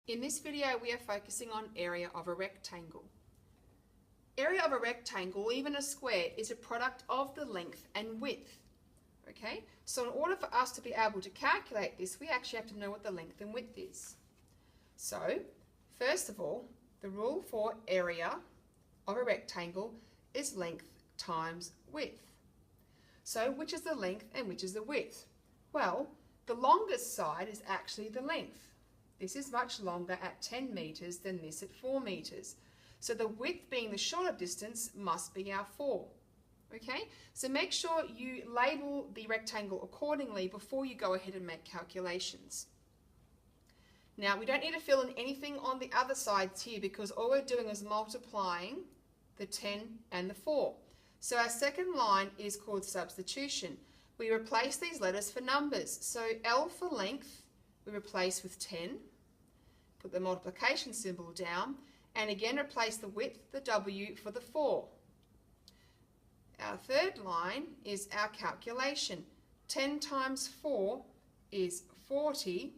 In this video, we are focusing on area of a rectangle. Area of a rectangle, even a square, is a product of the length and width. Okay, so in order for us to be able to calculate this, we actually have to know what the length and width is. So, first of all, the rule for area of a rectangle is length times width. So, which is the length and which is the width? Well, the longest side is actually the length. This is much longer at 10 meters than this at 4 meters. So the width, being the shorter distance, must be our 4. Okay, so make sure you label the rectangle accordingly before you go ahead and make calculations. Now, we don't need to fill in anything on the other sides here because all we're doing is multiplying the 10 and the 4. So our second line is called substitution. We replace these letters for numbers. So L for length, we replace with 10, put the multiplication symbol down, and again replace the width, the W, for the 4. Our third line is our calculation. 10 times 4 is 40.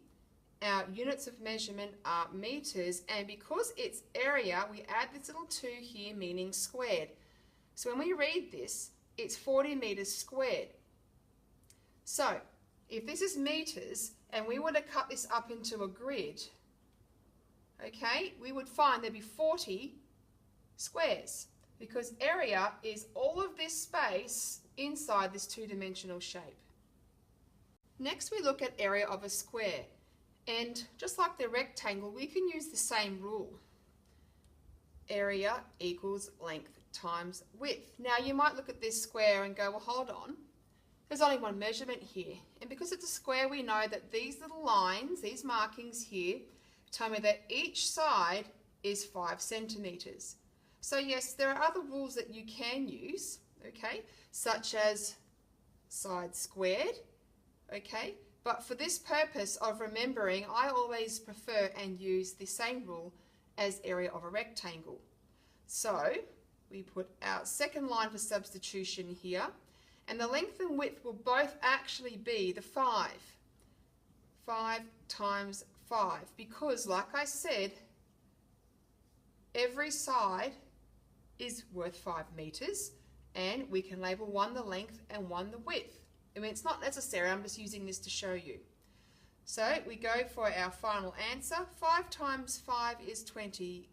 Our units of measurement are meters, and because it's area, we add this little 2 here, meaning squared. So when we read this, it's 40 meters squared. So if this is meters, and we were to cut this up into a grid, okay, we would find there'd be 40 squares because area is all of this space inside this two-dimensional shape. Next, we look at area of a square, and just like the rectangle, we can use the same rule. Area equals length times width. Now, you might look at this square and go, well, hold on. There's only one measurement here, and because it's a square, we know that these little lines, these markings here, tell me that each side is 5 centimeters. So yes, there are other rules that you can use, okay, such as side squared, okay, but for this purpose of remembering, I always prefer and use the same rule as area of a rectangle. So we put our second line for substitution here, and the length and width will both actually be the 5. 5 times 5, because like I said, every side is worth 5 meters, and we can label one the length and one the width. I mean, it's not necessary, I'm just using this to show you. So we go for our final answer. 5 times 5 is 25.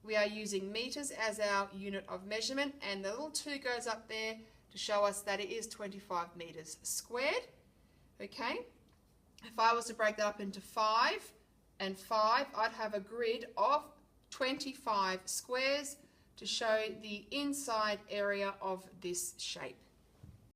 We are using meters as our unit of measurement, and the little 2 goes up there to show us that it is 25 meters squared. Okay, if I was to break that up into 5 and 5, I'd have a grid of 25 squares to show the inside area of this shape.